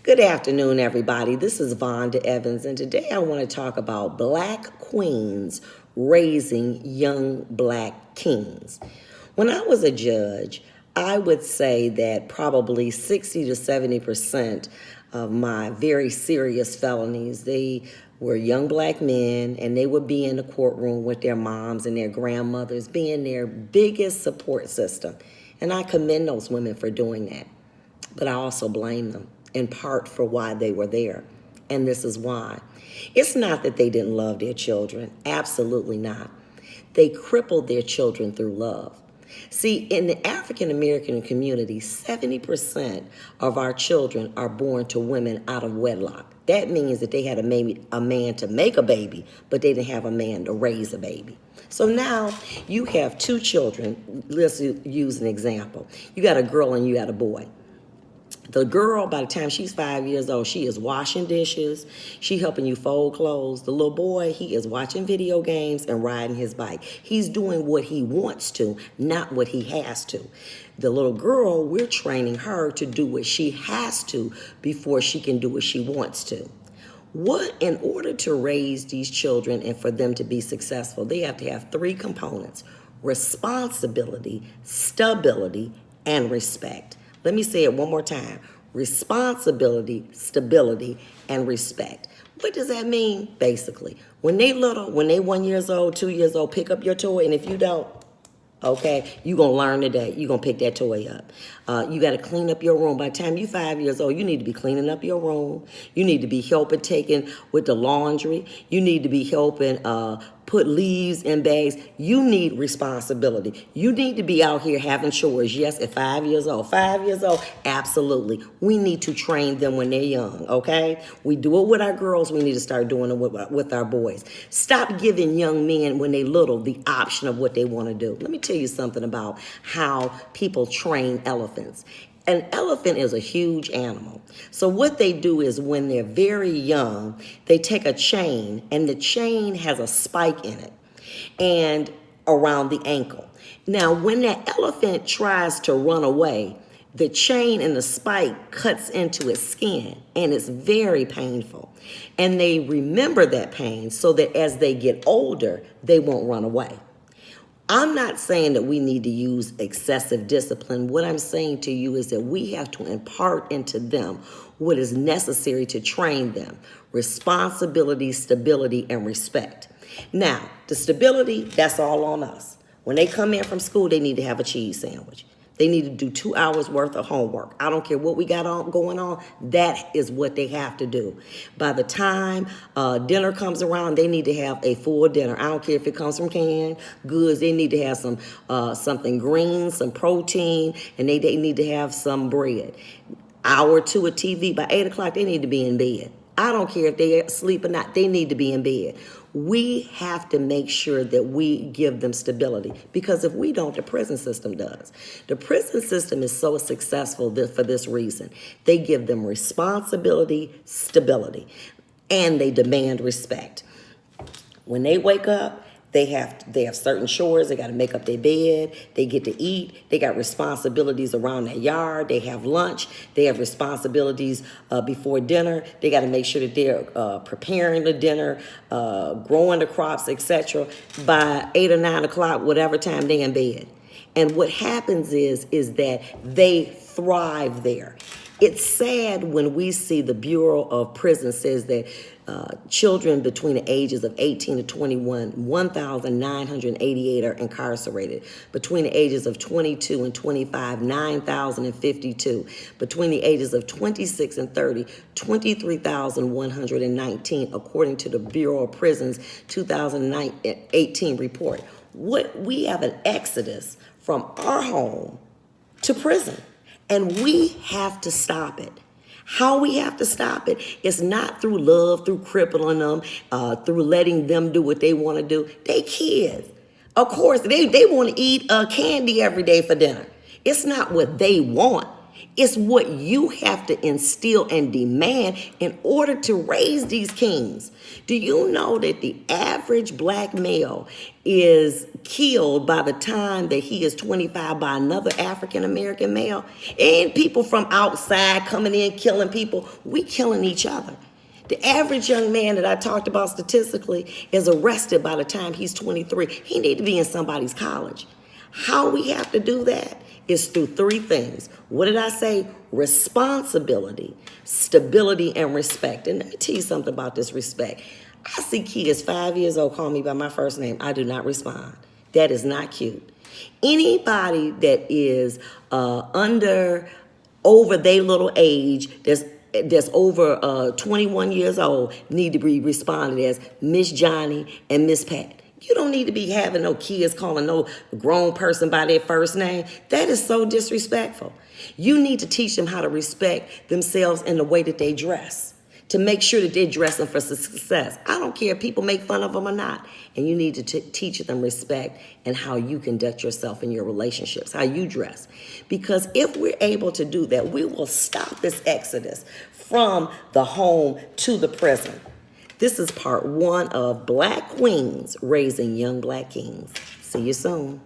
Good afternoon, everybody. This is Vonda Evans, and today I want to talk about Black queens raising young Black kings. When I was a judge, I would say that probably 60 to 70% of my very serious felonies, they were young Black men, and they would be in the courtroom with their moms and their grandmothers, being their biggest support system. And I commend those women for doing that. But I also blame them in part for why they were there. And this is why. It's not that they didn't love their children. Absolutely not. They crippled their children through love. See, in the African American community, 70% of our children are born to women out of wedlock. That means that they had a man to make a baby, but they didn't have a man to raise a baby. So now you have two children. Let's use an example. You got a girl and you got a boy. The girl, by the time she's 5 years old, she is washing dishes. She helping you fold clothes. The little boy, he is watching video games and riding his bike. He's doing what he wants to, not what he has to. The little girl, we're training her to do what she has to before she can do what she wants to. In order to raise these children and for them to be successful, they have to have three components: responsibility, stability, and respect. Let me say it one more time. Responsibility, stability, and respect. What does that mean? Basically, when they 1 year old, 2 years old, pick up your toy, and if you don't, okay, you're going to learn today. You're going to pick that toy up. You got to clean up your room. By the time you're 5 years old, you need to be cleaning up your room. You need to be helping taking with the laundry. You need to be helping put leaves in bags. You need responsibility. You need to be out here having chores. Yes, at 5 years old. 5 years old, absolutely. We need to train them when they're young, okay? We do it with our girls. We need to start doing it with our boys. Stop giving young men, when they little, the option of what they want to do. Let me tell you something about how people train elephants. An elephant is a huge animal. So what they do is when they're very young, they take a chain, and the chain has a spike in it and around the ankle. Now, when that elephant tries to run away, the chain and the spike cuts into its skin, and it's very painful. And they remember that pain so that as they get older, they won't run away. I'm not saying that we need to use excessive discipline. What I'm saying to you is that we have to impart into them what is necessary to train them: responsibility, stability, and respect. Now, the stability, that's all on us. When they come in from school, they need to have a cheese sandwich. They need to do 2 hours worth of homework. I don't care what we got going on. That is what they have to do. By the time dinner comes around, they need to have a full dinner. I don't care if it comes from canned goods. They need to have something green, some protein, and they need to have some bread. Hour or two of TV. By 8 o'clock, they need to be in bed. I don't care if they sleep or not. They need to be in bed. We have to make sure that we give them stability, because if we don't, the prison system does. The prison system is so successful for this reason. They give them responsibility, stability, and they demand respect. When they wake up, they have certain chores. They got to make up their bed. They get to eat. They got responsibilities around their yard. They have lunch. They have responsibilities before dinner. They got to make sure that they're preparing the dinner, growing the crops, etc. By 8 or 9 o'clock, whatever time they're in bed. And what happens is that they thrive there. It's sad when we see the Bureau of Prisons says that children between the ages of 18 to 21, 1,988 are incarcerated. Between the ages of 22 and 25, 9,052. Between the ages of 26 and 30, 23,119, according to the Bureau of Prisons 2018 report. We have an exodus from our home to prison, and we have to stop it. How we have to stop it is not through love, through crippling them, through letting them do what they want to do. They kids. Of course, they want to eat candy every day for dinner. It's not what they want. It's what you have to instill and demand in order to raise these kings. Do you know that the average black male is killed by the time that he is 25 by another African American male? And people from outside coming in killing people, we killing each other. The average young man that I talked about statistically is arrested by the time he's 23. He need to be in somebody's college. How we have to do that is through three things. What did I say? Responsibility, stability, and respect. And let me tell you something about this respect. I see kids 5 years old call me by my first name. I do not respond. That is not cute. Anybody that is over their little age, that's over 21 years old, need to be responded as Miss Johnny and Miss Pat. You don't need to be having no kids calling no grown person by their first name. That is so disrespectful. You need to teach them how to respect themselves in the way that they dress, to make sure that they're dressing for success. I don't care if people make fun of them or not. And you need to teach them respect and how you conduct yourself in your relationships, how you dress. Because if we're able to do that, we will stop this exodus from the home to the prison. This is part 1 of Black Queens Raising Young Black Kings. See you soon.